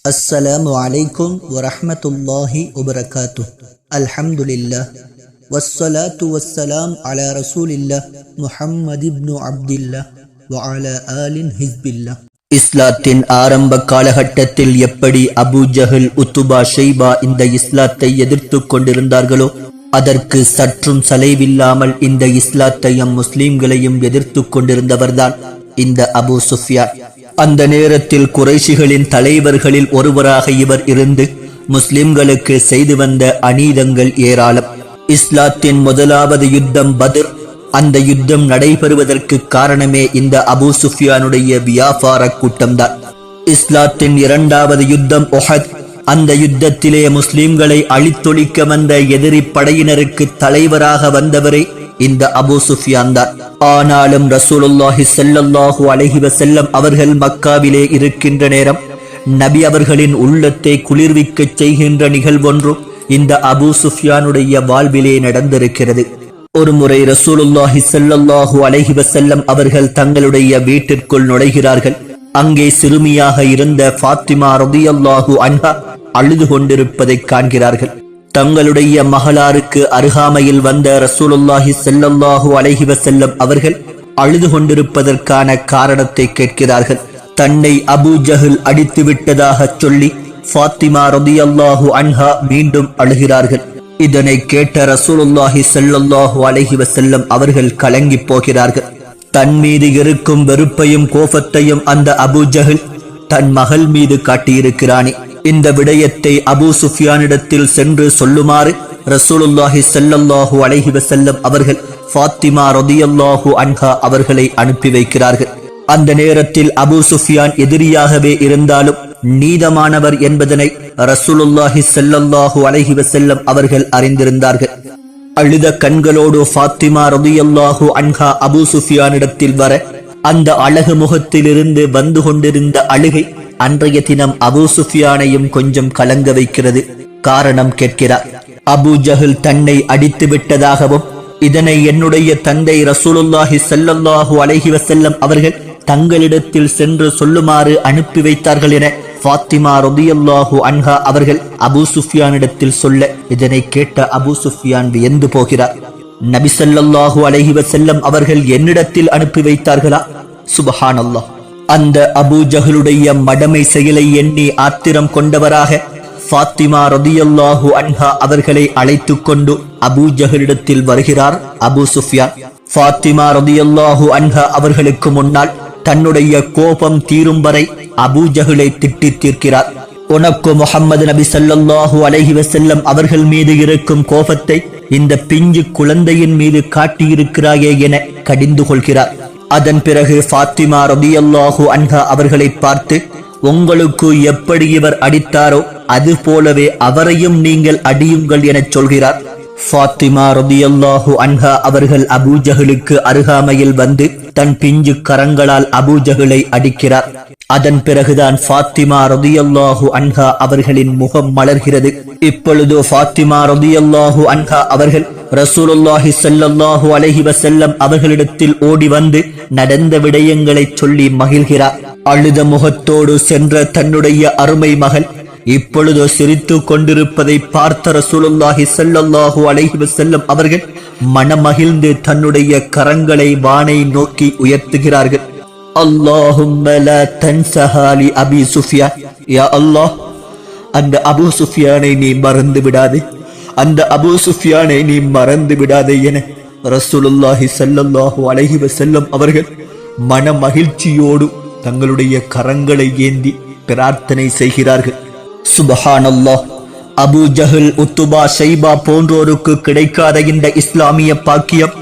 அஸ்ஸலாமு அலைக்கும் வரஹ்மத்துல்லாஹி வபரகாத்துஹ். அல்ஹம்துலில்லாஹ் வஸ்ஸலாத்து வஸ்ஸலாம் அலா ரசூலில்லாஹ் முஹம்மது இப்னு அப்துல்லாஹ் வ அலா ஆலின் ஹிஸ்பில்லாஹ். இஸ்லாத்தின் ஆரம்ப காலகட்டத்தில் எப்படி அபூ ஜஹல், உத்துபா, ஷைபா இந்த இஸ்லாத்தை எதிர்த்து கொண்டிருந்தார்களோ அதற்கு சற்றும் சலைவில்லாமல் இந்த இஸ்லாத்தையும் முஸ்லிம்களையும் எதிர்த்து கொண்டிருந்தவர்தான் இந்த அபூ சுஃப்யான். அந்த நேரத்தில் குறைஷிகளின் தலைவர்களில் ஒருவராக இவர் இருந்து முஸ்லிம்களுக்கு செய்து வந்த அநீதங்கள் ஏராளம். இஸ்லாத்தின் முதலாவது யுத்தம் பத்ர். அந்த யுத்தம் நடைபெறுவதற்கு காரணமே இந்த அபூ சுஃப்யானுடைய வியாபார கூட்டம்தான். இஸ்லாத்தின் இரண்டாவது யுத்தம் உஹத். அந்த யுத்தத்திலே முஸ்லிம்களை அழித்தொழிக்க வந்த எதிரி படையினருக்கு தலைவராக வந்தவரே இந்த அபூ சுஃப்யான் தான். ஆனாலும் ரசூலுல்லாஹி ஸல்லல்லாஹு அலைஹி வஸல்லம் அவர்கள் மக்காவிலே இருக்கின்ற நேரம் நபி அவர்களின் உள்ளத்தை குளிர்விக்கச் செய்கின்ற நிகழ்வொன்று இந்த அபூ சுஃப்யானுடைய வாழ்விலே நடந்திருக்கிறது. ஒருமுறை ரசூலுல்லாஹி ஸல்லல்லாஹு அலைஹி வஸல்லம் அவர்கள் தங்களுடைய வீட்டிற்குள் நுழைகிறார்கள். அங்கே சிறுமியாக இருந்த ஃபாத்திமா ரலியல்லாஹு அன்ஹா அழுது கொண்டிருப்பதை காண்கிறார்கள். தங்களுடைய மகளாருக்கு அருகாமையில் வந்த ரசூலுல்லாஹி ஸல்லல்லாஹு அலைஹி வஸல்லம் அவர்கள் அழுது கொண்டிருப்பதற்கான காரணத்தை கேட்கிறார்கள். தன்னை அபூ ஜஹல் அடித்து விட்டதாக சொல்லி ஃபாத்திமா ரலியல்லாஹு அன்ஹா மீண்டும் அழுகிறார்கள். இதனை கேட்ட ரசூலுல்லாஹி ஸல்லல்லாஹு அலைஹி வஸல்லம் அவர்கள் கலங்கி போகிறார்கள். தன் மீது இருக்கும் வெறுப்பையும் கோபத்தையும் அந்த அபூ ஜஹல் தன் மகள் மீது காட்டியிருக்கிறானே, இந்த விடயத்தை அபூ சுஃப்யானிடத்தில் சென்று சொல்லுமாறு ரசூலுல்லாஹி ஸல்லல்லாஹு அலைஹி வஸல்லம் அவர்கள் ஃபாத்திமா ரலியல்லாஹு அன்ஹா அவர்களை அனுப்பி வைக்கிறார்கள். அந்த நேரத்தில் அபூ சுஃப்யான் எதிரியாகவே இருந்தாலும் நீதமானவர் என்பதனை ரசூலுல்லாஹி ஸல்லல்லாஹு அலைஹி வஸல்லம் அவர்கள் அறிந்திருந்தார்கள். அழுத கண்களோடு ஃபாத்திமா ரலியல்லாஹு அன்ஹா அபூ சுஃப்யானிடத்தில் வர அந்த அழகு முகத்திலிருந்து வந்து கொண்டிருந்த அழுகை அன்றைய தினம் அபூ சுஃப்யானையும் கொஞ்சம் கலங்க வைக்கிறது. காரணம் கேட்கிறார். அபூ ஜஹல் தன்னை அடித்து விட்டதாகவும் இதனை என்னுடைய தந்தை ரசூலுல்லாஹி ஸல்லல்லாஹு அலைஹி வஸல்லம் அவர்கள் தங்களிடத்தில் சென்று சொல்லுமாறு அனுப்பி வைத்தார்கள் என ஃபாத்திமா ரலியல்லாஹு அன்ஹா அவர்கள் அபூ சுஃப்யானிடத்தில் சொல்ல இதனை கேட்ட அபூ சுஃப்யான் வியந்து போகிறார். நபி ஸல்லல்லாஹு அலைஹி வஸல்லம் அவர்கள் என்னிடத்தில் அனுப்பி வைத்தார்களா? சுப்ஹானல்லாஹ். அந்த அபூ ஜஹலுடைய மடமை செயலை எண்ணி ஆத்திரம் கொண்டவராக ஃபாத்திமா ரலியல்லாஹு அன்ஹா அவர்களை அழைத்து கொண்டு அபூ ஜஹலிடத்தில் வருகிறார் அபூ சுஃப்யான். ஃபாத்திமா ரலியல்லாஹு அன்ஹா அவர்களுக்கு முன்னால் தன்னுடைய கோபம் தீரும் வரை அபூ ஜஹலை திட்டி தீர்க்கிறார். உனக்கு முஹம்மது நபி ஸல்லல்லாஹு அலைஹி வஸல்லம் அவர்கள் மீது இருக்கும் கோபத்தை இந்த பிஞ்சு குழந்தையின் மீது காட்டியிருக்கிறாயே என கடிந்து கொள்கிறார். அதன் பிறகு ஃபாத்திமா ரலியல்லாஹு அன்ஹா அவர்களை பார்த்து, உங்களுக்கு எப்படி இவர் அடித்தாரோ அது போலவே அவரையும் நீங்கள் அடியுங்கள் என சொல்கிறார். ஃபாத்திமா ரலியல்லாஹு அன்ஹா அவர்கள் அபூ ஜஹலுக்கு அருகாமையில் வந்து தன் பிஞ்சு கரங்களால் அபூ ஜஹலை அடிக்கிறார். அதன் பிறகுதான் ஃபாத்திமா ரலியல்லாஹு அன்ஹா அவர்களின் முகம் மலர்கிறது. இப்பொழுது ஃபாத்திமா ரலியல்லாஹு அன்ஹா அவர்கள் ரசூலுல்லாஹி ஸல்லல்லாஹு அலைஹி வஸல்லம் அவர்களிடத்தில் ஓடி வந்து நடந்த விடயங்களை சொல்லி மகிழ்கிறார். அழுத முகத்தோடு சென்ற தன்னுடைய அருமை மகள் இப்பொழுது சிரித்து கொண்டிருப்பதை பார்த்த ரசூலுல்லாஹி ஸல்லல்லாஹு அலைஹி வஸல்லம் அவர்கள் மனமகிழ்ந்து தன்னுடைய கரங்களை வானை நோக்கி உயர்த்துகிறார்கள். அல்லாஹும்ம லா தன்ஸஹா லி அபீ சுஃப்யான். யா அல்லாஹ், அந்த அபூ சுஃப்யானை நீ மறந்து விடாதே, அந்த அபூ சுஃப்யானை நீ மறந்து விடாதே என ரசூலுல்லாஹி ஸல்லல்லாஹு அலைஹி வஸல்லம் அவர்கள் மன மகிழ்ச்சியோடு தங்களுடைய கரங்களை ஏந்தி பிரார்த்தனை செய்கிறார்கள். சுப்ஹானல்லாஹ். அபூ ஜஹல், உத்துபா, ஷைபா போன்றோருக்கு கிடைக்காத இந்த இஸ்லாமிய பாக்கியம்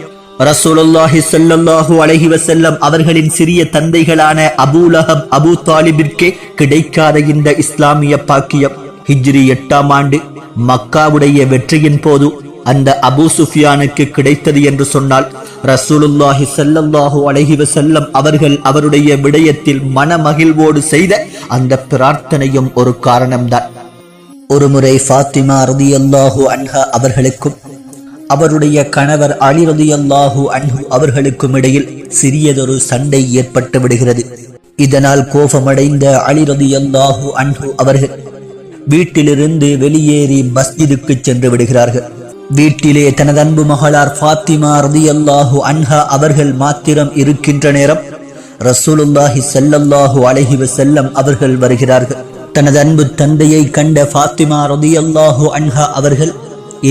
ரசூலுல்லாஹி ஸல்லல்லாஹு அலைஹி வஸல்லம் அவர்களின் சிறிய தந்தைகளான அபூ லஹப், அபூ தாலிபிற்கே கிடைக்காத இந்த இஸ்லாமிய பாக்கியம் ஹிஜ்ரி 8ஆம் ஆண்டு மக்காவுடைய வெற்றியின் போது அந்த அபூ சுஃப்யானுக்கு கிடைத்தது என்று சொன்னால் ரசூலுல்லாஹி ஸல்லல்லாஹு அலைஹி வஸல்லம் அவர்கள் அவருடைய விடயத்தில் மனமகிழ்வோடு செய்த அந்த பிரார்த்தனையும் ஒரு காரணம்தான். ஒருமுறை ஃபாத்திமா ரலியல்லாஹு அன்ஹா அவர்களுக்கும் அவருடைய கணவர் அலி ரலியல்லாஹு அன்ஹு அவர்களுக்கும் இடையில் சிறியதொரு சண்டை ஏற்பட்டு விடுகிறது. இதனால் கோபமடைந்த அலி ரலியல்லாஹு அன்ஹு அவர்கள் வீட்டிலிருந்து வெளியேறி மஸ்ஜிதுக்கு சென்று விடுகிறார்கள். வீட்டிலே தனது அன்பு மகளார் ஃபாத்திமா ரலியல்லாஹு அன்ஹா அவர்கள் மாத்திரம் இருக்கின்ற நேரம் ரசூலுல்லாஹி ஸல்லல்லாஹு அலைஹி வஸல்லம் அவர்கள் வருகிறார்கள். தனது அன்பு தந்தையை கண்ட ஃபாத்திமா ரலியல்லாஹு அன்ஹா அவர்கள்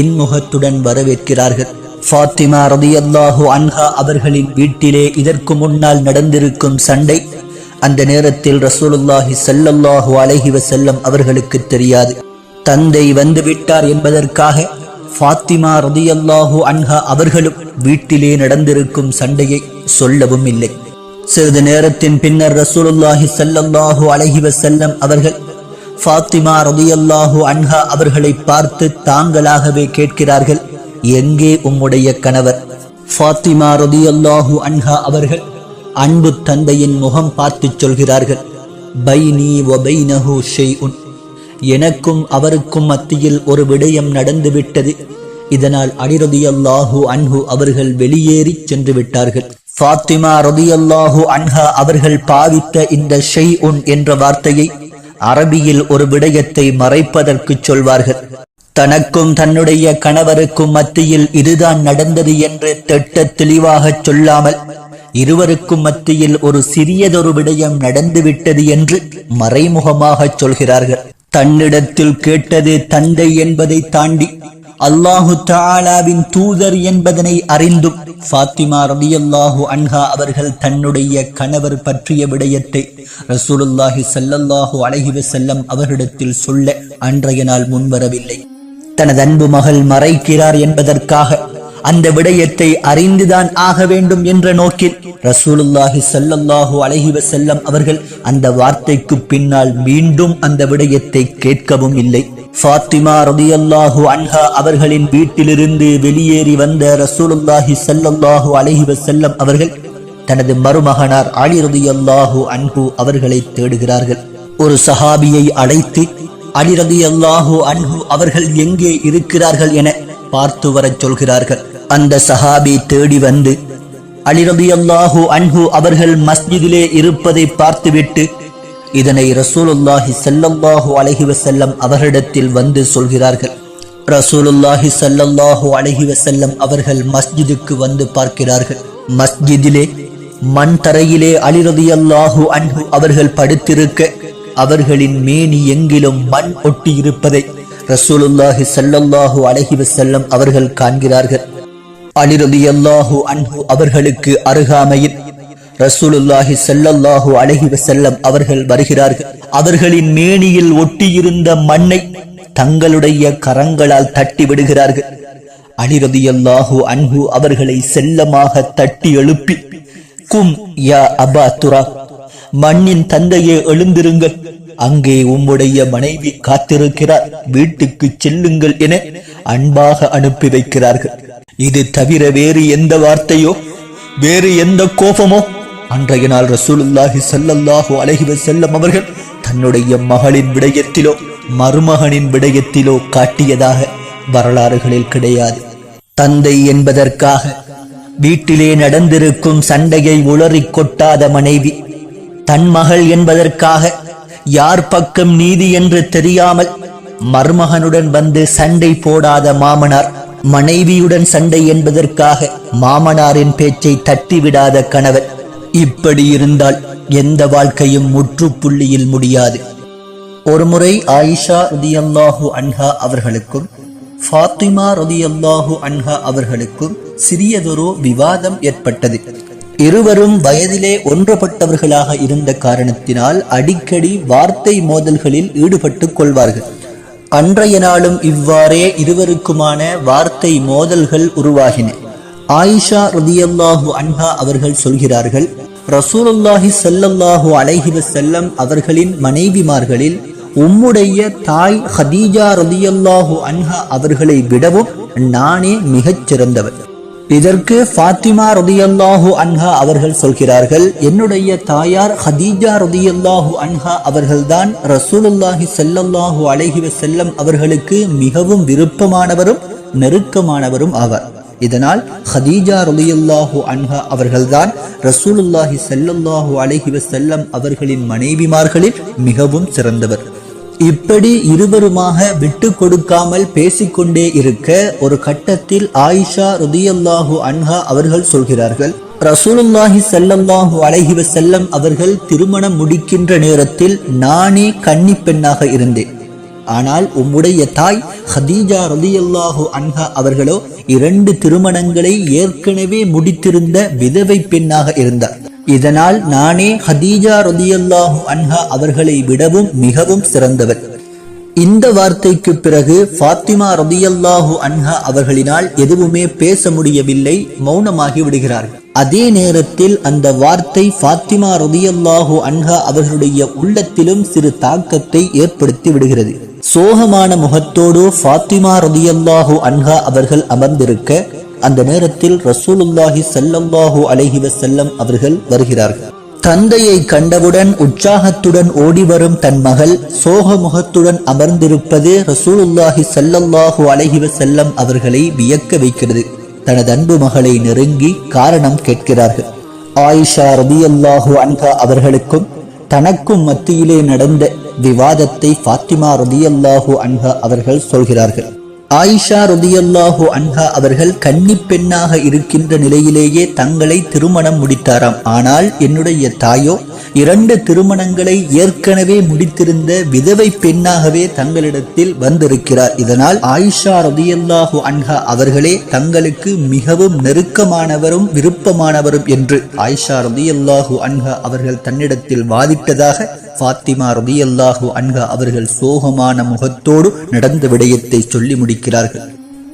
இன்முகத்துடன் வரவேற்கிறார்கள். ஃபாத்திமா ரலியல்லாஹு அன்ஹா அவர்களின் வீட்டிலே இதற்கு முன்னால் நடந்திருக்கும் சண்டை அந்த நேரத்தில் ரசூலுல்லாஹி ஸல்லல்லாஹு அலைஹி வஸல்லம் அவர்களுக்கு தெரியாது. தந்தை வந்து விட்டார் என்பதற்காக ஃபாத்திமா ரலியல்லாஹு அன்ஹா அவர்களும் வீட்டிலே நடந்திருக்கும் சண்டையை சொல்லவும் இல்லை. சிறிது நேரத்தின் பின்னர் ரசூலுல்லாஹி ஸல்லல்லாஹு அலைஹி வஸல்லம் அவர்கள் ஃபாத்திமா ரலியல்லாஹு அன்ஹா அவர்களை பார்த்து தாங்களாகவே கேட்கிறார்கள், எங்கே உம்முடைய கணவர்? ஃபாத்திமா ரலியல்லாஹு அன்ஹா அவர்கள் அன்பு தந்தையின் முகம் பார்த்து சொல்கிறார்கள், பைனி வ பைனஹு ஷைஉன், எனக்கும் அவருக்கும் மத்தியில் ஒரு விடயம் நடந்துவிட்டது. இதனால் அலி ரலியல்லாஹு அன்ஹு அவர்கள் வெளியேறி சென்று விட்டார்கள். ஃபாத்திமா ரலியல்லாஹு அன்ஹா அவர்கள் பாவித்த இந்த ஷைஉன் என்ற வார்த்தையை அரபியில் ஒரு விடயத்தை மறைப்பதற்கு சொல்வார்கள். தனக்கும் தன்னுடைய கணவருக்கும் மத்தியில் இதுதான் நடந்தது என்று திட்ட தெளிவாக சொல்லாமல் இருவருக்கும் மத்தியில் ஒரு சிறியதொரு விடயம் நடந்துவிட்டது என்று மறைமுகமாக சொல்கிறார்கள். தன்னிடத்தில் கேட்டது தந்தை என்பதை தாண்டி அல்லாஹு தஆலாவின் தூதர் என்பதனை அறிந்தும் ஃபாத்திமா ரலியல்லாஹு அன்ஹா அவர்கள் தன்னுடைய கணவர் பற்றிய விடயத்தை ரசூலுல்லாஹி ஸல்லல்லாஹு அலைஹி வஸல்லம் அவர்களிடத்தில் சொல்ல அன்றைய நாள் முன்வரவில்லை. தனது அன்பு மகள் மறைக்கிறார் என்பதற்காக அந்த விடயத்தை அறிந்துதான் ஆக வேண்டும் என்ற நோக்கில் ரசூலுல்லாஹி ஸல்லல்லாஹு அலைஹி வஸல்லம் அவர்கள் அந்த வார்த்தைக்கு பின்னால் மீண்டும் அந்த விடயத்தை கேட்கவும் இல்லை. ஃபாத்திமா ரலியல்லாஹு அன்ஹா அவர்களின் வீட்டிலிருந்து வெளியேறி வந்த ரசூலுல்லாஹி ஸல்லல்லாஹு அலைஹி வஸல்லம் அவர்கள் தனது மருமகனார் அலி ரலியல்லாஹு அன்ஹு அவர்களை தேடுகிறார்கள். ஒரு சஹாபியை அழைத்து அலி ரலியல்லாஹு அன்ஹு அவர்கள் எங்கே இருக்கிறார்கள் என பார்த்து வரச் சொல்கிறார்கள். அந்த சஹாபி தேடி வந்து அலி ரலியல்லாஹு அன்ஹு அவர்கள் மஸ்ஜிதிலே இருப்பதை பார்த்துவிட்டு இதனை ரசூலுல்லாஹி ஸல்லல்லாஹு அலைஹி வஸல்லம் அவர்களிடத்தில் வந்து சொல்கிறார்கள். ரசூலுல்லாஹி ஸல்லல்லாஹு அலைஹி வஸல்லம் அவர்கள் மஸ்ஜிதுக்கு வந்து பார்க்கிறார்கள். மஸ்ஜிதிலே மண் தரையிலே அலி ரலியல்லாஹு அன்ஹு அவர்கள் படுத்திருக்க அவர்களின் மேனி எங்கிலும் மண் ஒட்டி இருப்பதை ரசூலுல்லாஹி ஸல்லல்லாஹு அலைஹி வஸல்லம் அவர்கள் காண்கிறார்கள். அலி ரலியல்லாஹு அன்ஹு அவர்களுக்கு அருகாமையில் ரசூலுல்லாஹி ஸல்லல்லாஹு அலைஹி வஸல்லம் அவர்கள் வருகிறார்கள். அவர்களின் மேனியில் ஒட்டியிருந்த மண்ணை தங்களுடைய கரங்களால் தட்டி விடுகிறார்கள். அலி ரலியல்லாஹு அன்ஹு அவர்களை செல்லமாக தட்டி எழுப்பி, கும் யா அபா துரா, மண்ணின் தந்தையே எழுந்திருங்கள், அங்கே உம்முடைய மனைவி காத்திருக்கிறார், வீட்டுக்கு செல்லுங்கள் என அன்பாக அனுப்பி வைக்கிறார்கள். இது தவிர வேறு எந்த வார்த்தையோ வேறு எந்த கோபமோ அன்றைய நாள் ரசூலுல்லாஹி ஸல்லல்லாஹு அலைஹி வஸல்லம் அவர்கள் தன்னுடைய மகளின் விடயத்திலோ மருமகனின் விடயத்திலோ காட்டியதாக வரலாறுகளில் கிடையாது. தந்தை என்பதற்காக வீட்டிலே நடந்திருக்கும் சண்டையை உளறி கொட்டாத மனைவி, தன் மகள் என்பதற்காக யார் பக்கம் நீதி என்று தெரியாமல் மருமகனுடன் வந்து சண்டை போடாத மாமனார், மனைவியுடன் சண்டை என்பதற்காக மாமனாரின் பேச்சை தட்டிவிடாத கணவர், இப்படி இருந்தால் எந்த வாழ்க்கையும் முற்றுப்புள்ளியில் முடியாது. ஒருமுறை ஆயிஷா ரலியல்லாஹு அன்ஹா அவர்களுக்கும் ஃபாத்திமா ரலியல்லாஹு அன்ஹா அவர்களுக்கும் சிறியதொரு விவாதம் ஏற்பட்டது. இருவரும் வயதிலே ஒன்றுபட்டவர்களாக இருந்த காரணத்தினால் அடிக்கடி வார்த்தை மோதல்களில் ஈடுபட்டுக் கொள்வார்கள். அன்றைய நாளும் இவ்வாறே இருவருக்குமான வார்த்தை மோதல்கள் உருவாகின. ஆயிஷா ரலியல்லாஹு அன்ஹா அவர்கள் சொல்கிறார்கள், ரசூலுல்லாஹி ஸல்லல்லாஹு அலைஹி வஸல்லம் அவர்களின் மனைவிமார்களில் உம்முடைய தாய் ஹதீஜா ரலியல்லாஹு அன்ஹா அவர்களை விடவும் நானே மிகச் சிறந்தவர். இதற்கு ஃபாத்திமா ரலியல்லாஹு அன்ஹா அவர்கள் சொல்கிறார்கள், என்னுடைய தாயார் ஹதீஜா ரலியல்லாஹு அன்ஹா அவர்கள்தான் ரசூலுல்லாஹி ஸல்லல்லாஹு அலைஹி வஸல்லம் அவர்களுக்கு மிகவும் விருப்பமானவரும் நெருக்கமானவரும் ஆவார். இதனால் ஹதீஜா ரலியல்லாஹு அன்ஹா அவர்கள்தான் ரசூலுல்லாஹி ஸல்லல்லாஹு அலைஹி வஸல்லம் அவர்களின் மனைவிமார்களில் மிகவும் சிறந்தவர். இப்படி இருவருமாக விட்டு கொடுக்காமல் பேசிக்கொண்டே இருக்க ஒரு கட்டத்தில் ஆயிஷா ரலியல்லாஹு அன்ஹா அவர்கள் சொல்கிறார்கள், ரசூலுல்லாஹி ஸல்லல்லாஹு அலைஹி வஸல்லம் அவர்கள் திருமணம் முடிக்கின்ற நேரத்தில் நானே கன்னி பெண்ணாக இருந்தேன். ஆனால் உம்முடைய தாய் ஹதீஜா ரலியல்லாஹு அன்ஹா அவர்களோ 2 திருமணங்களை ஏற்கனவே முடித்திருந்த விதவை பெண்ணாக இருந்தார். இதனால் நானே ஹதீஜா ரலியல்லாஹு அன்ஹா அவர்களை விடவும் மிகவும் சிறந்தவர். இந்த வார்த்தைக்கு பிறகு ஃபாத்திமா ரலியல்லாஹு அன்ஹா அவர்களினால் எதுவுமே பேச முடியவில்லை, மௌனமாகி விடுகிறார்கள். அதே நேரத்தில் அந்த வார்த்தை ஃபாத்திமா ரலியல்லாஹு அன்ஹா அவர்களுடைய உள்ளத்திலும் சிறு தாக்கத்தை ஏற்படுத்தி விடுகிறது. சோகமான முகத்தோடு ஃபாத்திமா ரலியல்லாஹு அன்ஹா அவர்கள் அமர்ந்திருக்க அந்த நேரத்தில் ரசூலுல்லாஹி ஸல்லல்லாஹு அலைஹி வஸல்லம் அவர்கள் வருகிறார்கள். தந்தையை கண்டவுடன் உற்சாகத்துடன் ஓடி வரும் தன் மகள் சோக முகத்துடன் அமர்ந்திருப்பது ரசூலுல்லாஹி ஸல்லல்லாஹு அலைஹி வஸல்லம் அவர்களை வியக்க வைக்கிறது. தனது அன்பு மகளை நெருங்கி காரணம் கேட்கிறார்கள். ஆயிஷா ரலியல்லாஹு அன்ஹா அவர்களுக்கும் தனக்கும் மத்தியிலே நடந்த விவாதத்தை ஃபாத்திமா ரலியல்லாஹு அன்ஹா அவர்கள் சொல்கிறார்கள். ஆயிஷா ரலியல்லாஹு அன்ஹா அவர்கள் கன்னி பெண்ணாக இருக்கின்ற நிலையிலேயே தங்களை திருமணம் முடித்தாராம். ஆனால் என்னுடைய தாயோ 2 திருமணங்களை ஏற்கனவே முடித்திருந்த விதவை பெண்ணாகவே தங்களிடத்தில் வந்திருக்கிறார். இதனால் ஆயிஷா ரலியல்லாஹு அன்ஹா அவர்களே தங்களுக்கு மிகவும் நெருக்கமானவரும் விருப்பமானவரும் என்று ஆயிஷா ரலியல்லாஹு அன்ஹா அவர்கள் தன்னிடத்தில் வாதிட்டதாக ஃபாத்திமா ரலியல்லாஹு அன்ஹா அவர்கள் சோகமான முகத்தோடு நடந்த விடயத்தை சொல்லி முடிக்கிறார்கள்.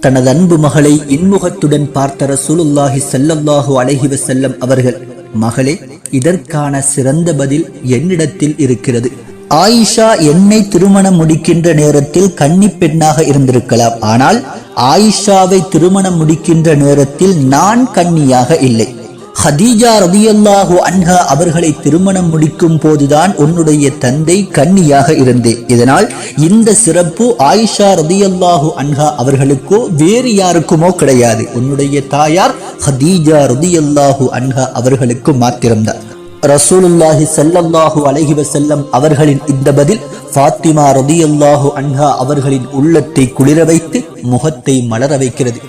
தனது அன்பு மகளை இன்முகத்துடன் பார்த்த ரசூலுல்லாஹி ஸல்லல்லாஹு அலைஹி வஸல்லம் அவர்கள், மகளே, இதற்கான சிறந்த பதில் என்னிடத்தில் இருக்கிறது. ஆயிஷா என்னை திருமணம் முடிக்கின்ற நேரத்தில் கன்னி பெண்ணாக இருந்திருக்கலாம். ஆனால் ஆயிஷாவை திருமணம் முடிக்கின்ற நேரத்தில் நான் கன்னியாக இல்லை. ஹதீஜா ரலியல்லாஹு அன்ஹா அவர்களை திருமணம் முடிக்கும் போதுதான் உன்னுடைய தந்தை கன்னியாக இருந்தே. இதனால் இந்த சிறப்பு ஆயிஷா ரலியல்லாஹு அன்ஹா அவர்களுக்கோ வேறு யாருக்குமோ கிடையாது. உன்னுடைய தாயார் ஹதீஜா ரலியல்லாஹு அன்ஹா அவர்களுக்கு மாத்திரம்தான். ரசூலுல்லாஹி ஸல்லல்லாஹு அலைஹி வஸல்லம் அவர்களின் இந்த பதில் ஃபாத்திமா ரலியல்லாஹு அன்ஹா அவர்களின் உள்ளத்தை குளிர வைத்து முகத்தை மலர வைக்கிறது.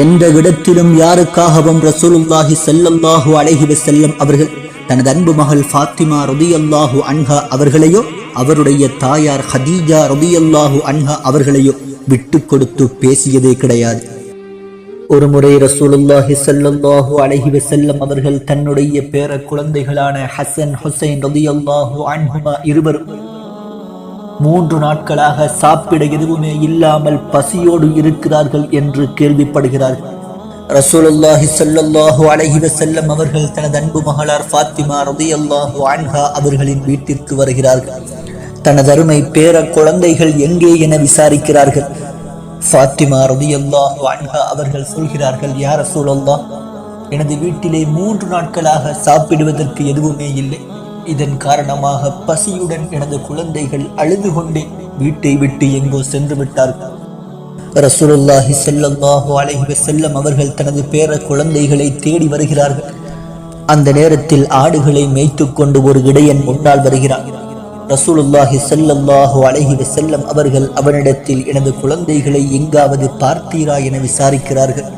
எந்த இடத்திலும் யாருக்காகவும் ரசூலுல்லாஹி ஸல்லல்லாஹு அலைஹி வஸல்லம் அவர்கள் தனது அன்பு மகள் ஃபாத்திமா ரலியல்லாஹு அன்ஹா அவர்களையோ அவருடைய தாயார் ஹதீஜா ரலியல்லாஹு அன்ஹா அவர்களையோ விட்டு கொடுத்து பேசியதே கிடையாது. ஒரு முறை ரசூலுல்லாஹி ஸல்லல்லாஹு அலைஹி வஸல்லம் அவர்கள் தன்னுடைய பேர குழந்தைகளான ஹசன் ஹுசைன் ரலியல்லாஹு அன்ஹுமா இருவரும் 3 நாட்களாக சாப்பிட எதுவுமே இல்லாமல் பசியோடு இருக்கிறார்கள் என்று கேள்விப்படுகிறார்கள். ரசூலுல்லாஹி ஸல்லல்லாஹு அலைஹி வஸல்லம் அவர்கள் தனது அன்பு மகளார் ஃபாத்திமா ரலியல்லாஹு அன்ஹா அவர்களின் வீட்டிற்கு வருகிறார்கள். தனது அருமை பேர குழந்தைகள் எங்கே என விசாரிக்கிறார்கள். ஃபாத்திமா ரலியல்லாஹு அன்ஹா அவர்கள் சொல்கிறார்கள், யா ரசூலல்லாஹ், எனது வீட்டிலே 3 நாட்களாக சாப்பிடுவதற்கு எதுவுமே இல்லை. இதன் காரணமாக பசியுடன் எனது குழந்தைகள் அழுது கொண்டே வீட்டை விட்டு எங்கோ சென்று விட்டார்கள். ரசூலுல்லாஹி ஸல்லல்லாஹு அலைஹி வஸல்லம் அவர்கள் தனது பேர குழந்தைகளை தேடி வருகிறார்கள். அந்த நேரத்தில் ஆடுகளை மேய்த்து கொண்டு ஒரு இடையன் முன்னால் வருகிறார். ரசூலுல்லாஹி ஸல்லல்லாஹு அலைஹி வஸல்லம் அவர்கள் அவனிடத்தில் எனது குழந்தைகளை எங்காவது பார்த்தீரா என விசாரிக்கிறார்கள்.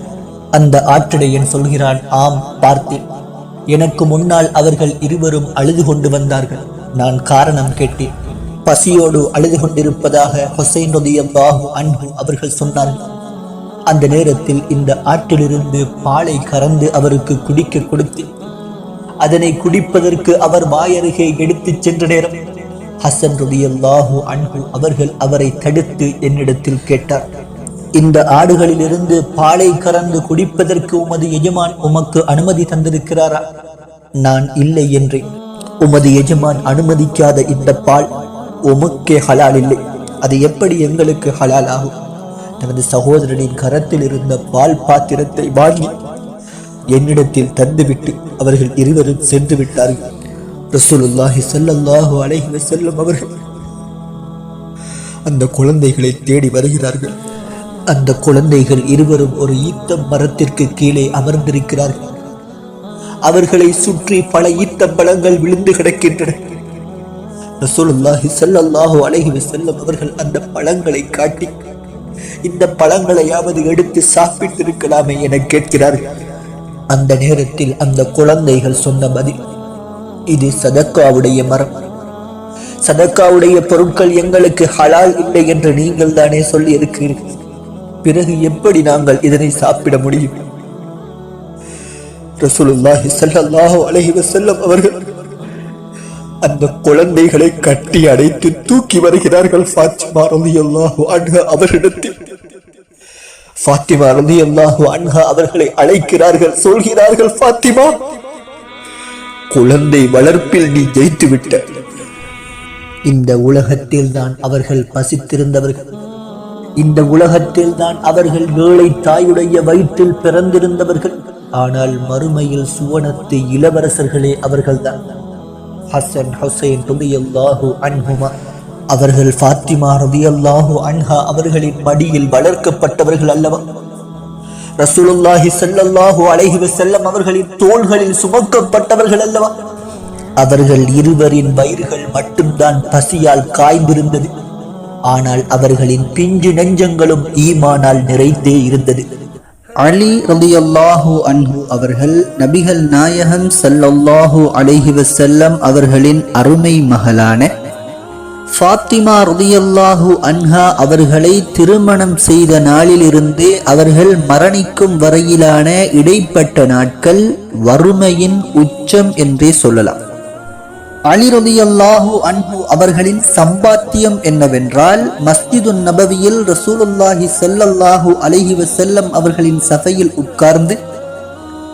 அந்த ஆட்டிடையன் சொல்கிறான், ஆம், பார்த்தேன். எனக்கு முன்னால் அவர்கள் இருவரும் அழுது கொண்டு வந்தார்கள். நான் காரணம் கேட்டேன். பசியோடு அழுது கொண்டிருப்பதாக ஹுசைன் ரலியல்லாஹு அன்ஹு அவர்கள் சொன்னார்கள். அந்த நேரத்தில் இந்த ஆற்றிலிருந்து பாலை கறந்து அவருக்கு குடிக்க கொடுத்து அதனை குடிப்பதற்கு அவர் வாயருகே எடுத்துச் சென்ற நேரம் ஹசன் ரலியல்லாஹு அன்ஹு அவர்கள் அவரை தடுத்து என்னிடத்தில் கேட்டார், இந்த ஆடுகளிலிருந்து பாலை கறந்து குடிப்பதற்கு உமது எஜமான் உமக்கு அனுமதி தந்திருக்கிறாரா? நான் இல்லை என்றேன். உமது எஜமான் அனுமதிக்காத இந்த பால் உமக்கே ஹலால் இல்லை. அது எப்படி எங்களுக்கு ஹலால் ஆகும்? தனது சகோதரனின் கரத்தில் இருந்த பால் பாத்திரத்தை வாங்கி என்னிடத்தில் தந்துவிட்டு அவர்கள் இருவரும் சென்று விட்டார்கள். ரசூலுல்லாஹி ஸல்லல்லாஹு அலைஹி வஸல்லம் அவர்கள் அந்த குழந்தைகளை தேடி வருகிறார்கள். அந்த குழந்தைகள் இருவரும் ஒரு ஈத்த மரத்திற்கு கீழே அமர்ந்திருக்கிறார்கள். அவர்களை சுற்றி பல ஈத்த பழங்கள் விழுந்து கிடக்கின்றன. ரசூலுல்லாஹி ஸல்லல்லாஹு அலைஹி வஸல்லம் அவர்கள் அந்த பழங்களை காட்டி, இந்த பழங்களையாவது எடுத்து சாப்பிட்டிருக்கலாமே என கேட்கிறார்கள். அந்த நேரத்தில் அந்த குழந்தைகள் சொன்ன பதில், இது சதக்காவுடைய மரம், சதக்காவுடைய பொருட்கள் எங்களுக்கு ஹலால் இல்லை என்று நீங்கள் தானே சொல்லி இருக்கிறீர்கள், பிறகு எப்படி நாங்கள் இதனை சாப்பிட முடியும்? ரசூலுல்லாஹி ஸல்லல்லாஹு அலைஹி வஸல்லம் அவர்கள் அந்த குழந்தைகளை கட்டி அடைத்து தூக்கி வருகிறார்கள். ஃபாத்திமா ரலியல்லாஹு அன்ஹா அவர்களிடத்தில் ஃபாத்திமா ரலியல்லாஹு அன்ஹா அவர்களை அழைக்கிறார்கள். சொல்கிறார்கள், ஃபாத்திமா, குழந்தை வளர்ப்பில் நீ ஜெயித்து விட்ட. இந்த உலகத்தில் தான் அவர்கள் பசித்திருந்தவர்கள், இந்த உலகத்தில் தான் அவர்கள் ஏழை தாயுடைய வயிற்றில் பிறந்திருந்தவர்கள். ஆனால் மறுமையில் சுவனத்து இளவரசர்களே அவர்கள்தான். ஹசன் ஹுசைன் ரலியல்லாஹு அன்ஹுமா அவர்கள் ஃபாத்திமா ரலியல்லாஹு அன்ஹா அவர்களின் மடியில் வளர்க்கப்பட்டவர்கள் அல்லவா? ரசூலுல்லாஹி ஸல்லல்லாஹு அலைஹி வஸல்லம் அவர்களின் தோள்களில் சுமக்கப்பட்டவர்கள் அல்லவா? அவர்கள் இருவரின் வயிறுகள் மட்டும்தான் பசியால் காய்ந்திருந்தது. ஆனால் அவர்களின் பிஞ்சு நெஞ்சங்களும் ஈமானால் நிறைந்தே இருந்தது. அலி ரலியல்லாஹு அன்ஹு அவர்கள் நபிகள் நாயகம் ஸல்லல்லாஹு அலைஹி வஸல்லம் அவர்களின் அருமை மகளான ஃபாத்திமா ரலியல்லாஹு அன்ஹா அவர்களை திருமணம் செய்த நாளிலிருந்து அவர்கள் மரணிக்கும் வரையிலான இடைப்பட்ட நாட்கள் வறுமையின் உச்சம் என்றே சொல்லலாம். அலி ரலியல்லாஹு அன்ஹு அவர்களின் சம்பாத்தியம் என்னவென்றால், மஸ்ஜிதுன் நபவியில் ரசூலுல்லாஹி ஸல்லல்லாஹு அலைஹி வஸல்லம் அவர்களின் சபையில் உட்கார்ந்து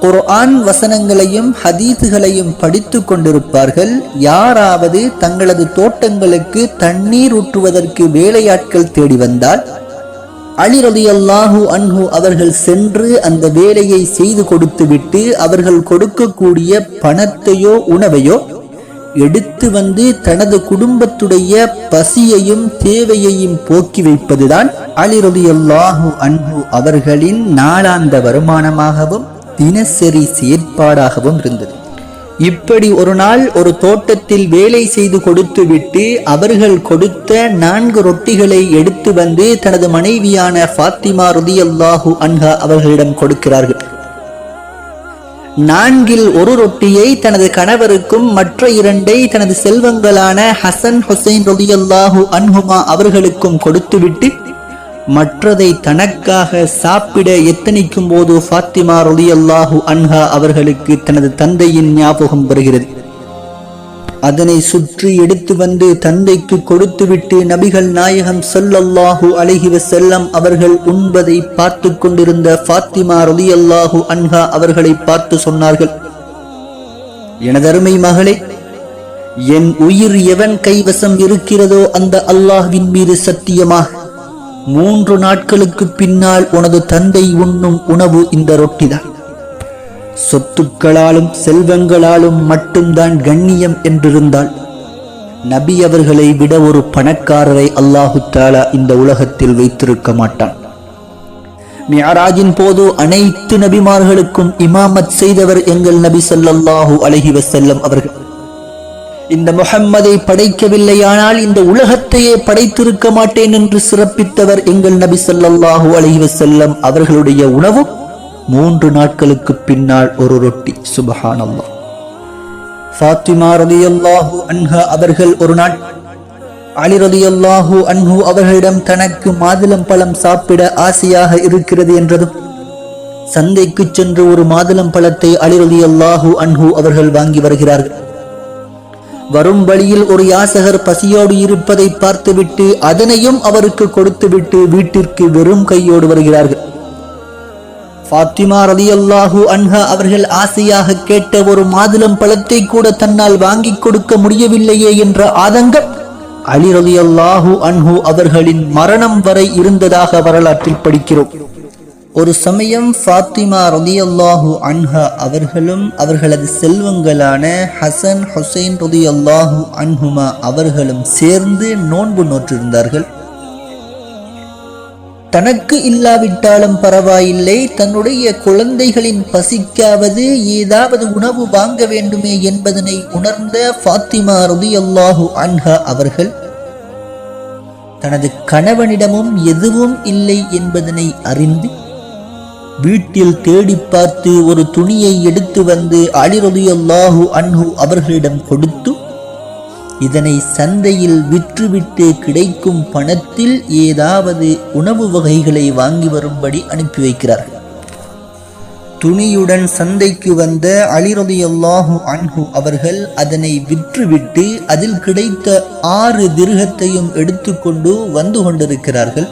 குர்ஆன் வசனங்களையும் ஹதீதுகளையும் படித்து கொண்டிருப்பார்கள். யாராவது தங்களது தோட்டங்களுக்கு தண்ணீர் ஊற்றுவதற்கு வேலையாட்கள் தேடி வந்தால் அலி ரலியல்லாஹு அன்ஹு அவர்கள் சென்று அந்த வேலையை செய்து கொடுத்துவிட்டு அவர்கள் கொடுக்கக்கூடிய பணத்தையோ உணவையோ எடுத்து வந்து தனது குடும்பத்துடைய பசியையும் தேவையையும் போக்கி வைப்பதுதான் அலி ரலியல்லாஹு அன்ஹு அவர்களின் நாளாந்த வருமானமாகவும் தினசரி செயற்பாடாகவும் இருந்தது. இப்படி ஒரு நாள் ஒரு தோட்டத்தில் வேலை செய்து கொடுத்துவிட்டு அவர்கள் கொடுத்த 4 ரொட்டிகளை எடுத்து வந்து தனது மனைவியான ஃபாத்திமா ரலியல்லாஹு அன்ஹா அவர்களிடம் கொடுக்கிறார்கள். 4இல் ஒரு ரொட்டியை தனது கணவருக்கும் மற்ற 2ஐ தனது செல்வங்களான ஹசன் ஹுசைன் ரலியல்லாஹு அன்ஹுமா அவர்களுக்கும் கொடுத்துவிட்டு மற்றதை தனக்காக சாப்பிட எத்தனிக்கும் போது ஃபாத்திமா ரலியல்லாஹு அன்ஹா அவர்களுக்கு தனது தந்தையின் ஞாபகம் வருகிறது. அதனை சுற்றி எடுத்து வந்து தந்தைக்கு கொடுத்துவிட்டு நபிகள் நாயகம் ஸல்லல்லாஹு அலைஹி வஸல்லம் அவர்கள் உண்பதை பார்த்து கொண்டிருந்த ஃபாத்திமா ரலியல்லாஹு அன்ஹா அவர்களை பார்த்து சொன்னார்கள், எனதருமை மகளே, என் உயிர் எவன் கைவசம் இருக்கிறதோ அந்த அல்லாஹ்வின் மீது சத்தியமாக 3 நாட்களுக்கு பின்னால் உனது தந்தை உண்ணும் உணவு இந்த ரொட்டிதான். சொத்துக்களாலும் செல்வங்களாலும் மட்டும்தான் கண்ணியம் என்றிருந்தால் நபி அவர்களை விட ஒரு பணக்காரரை அல்லாஹு தஆலா இந்த உலகத்தில் வைத்திருக்க மாட்டான். மிஅராஜின் போது அனைத்து நபிமார்களுக்கும் இமாமத் செய்தவர் எங்கள் நபி ஸல்லல்லாஹு அலைஹி வஸல்லம் அவர்கள். இந்த முஹம்மதை படைக்கவில்லையானால் இந்த உலகத்தையே படைத்திருக்க மாட்டேன் என்று சிறப்பித்தவர் எங்கள் நபி ஸல்லல்லாஹு அலைஹி வஸல்லம் அவர்களுடைய உணவு 3 நாட்களுக்கு பின்னால் ஒரு ரொட்டி. சுப்ஹானல்லாஹ். ஃபாத்திமா ரலியல்லாஹு அன்ஹா அவர்கள் ஒரு நாள் அலி ரலியல்லாஹு அன்ஹு அவர்களிடம் தனக்கு மாதுளம் பழம் சாப்பிட ஆசையாக இருக்கிறது என்றதும் சந்தைக்கு சென்று ஒரு மாதுளம் பழத்தை அலி ரலியல்லாஹு அன்ஹு அவர்கள் வாங்கி வருகிறார்கள். வரும் வழியில் ஒரு யாசகர் பசியோடு இருப்பதை பார்த்துவிட்டு அதனையும் அவருக்கு கொடுத்துவிட்டு வீட்டிற்கு வெறும் கையோடு வருகிறார்கள். ஃபாத்திமா ரலியல்லாஹு அன்ஹா அவர்கள் ஆசையாக கேட்ட ஒரு மாதுளம் பழத்தை கூட தன்னால் வாங்கி கொடுக்க முடியவில்லையே என்ற ஆதங்கம் அலி ரலியல்லாஹு அன்ஹு அவர்களின் மரணம் வரை இருந்ததாக வரலாற்றில் படிக்கிறோம். ஒரு சமயம் ஃபாத்திமா ரலியல்லாஹு அன்ஹா அவர்களும் அவர்களது செல்வங்களான ஹசன் ஹுசைன் ரலியல்லாஹு அன்ஹுமா அவர்களும் சேர்ந்து நோன்பு நோற்றிருந்தார்கள். தனக்கு இல்லாவிட்டாலும் பரவாயில்லை, தன்னுடைய குழந்தைகளின் பசிக்காவது ஏதாவது உணவு வாங்க வேண்டுமே என்பதனை உணர்ந்த ஃபாத்திமா ரலியல்லாஹு அன்ஹா அவர்கள் தனது கணவனிடமும் எதுவும் இல்லை என்பதனை அறிந்து வீட்டில் தேடி பார்த்து ஒரு துணியை எடுத்து வந்து அலி ரலியல்லாஹு அன்ஹு அவர்களிடம் கொடுத்து இதனை சந்தையில் விற்றுவிட்டு கிடைக்கும் பணத்தில் ஏதாவது உணவு வகைகளை வாங்கி வரும்படி அனுப்பி வைக்கிறார்கள். துணியுடன் சந்தைக்கு வந்த அலி ரலியல்லாஹு அன்ஹு அவர்கள் அதனை விற்றுவிட்டு அதில் கிடைத்த 6 திர்ஹத்தையும் எடுத்துக்கொண்டு வந்து கொண்டிருக்கிறார்கள்.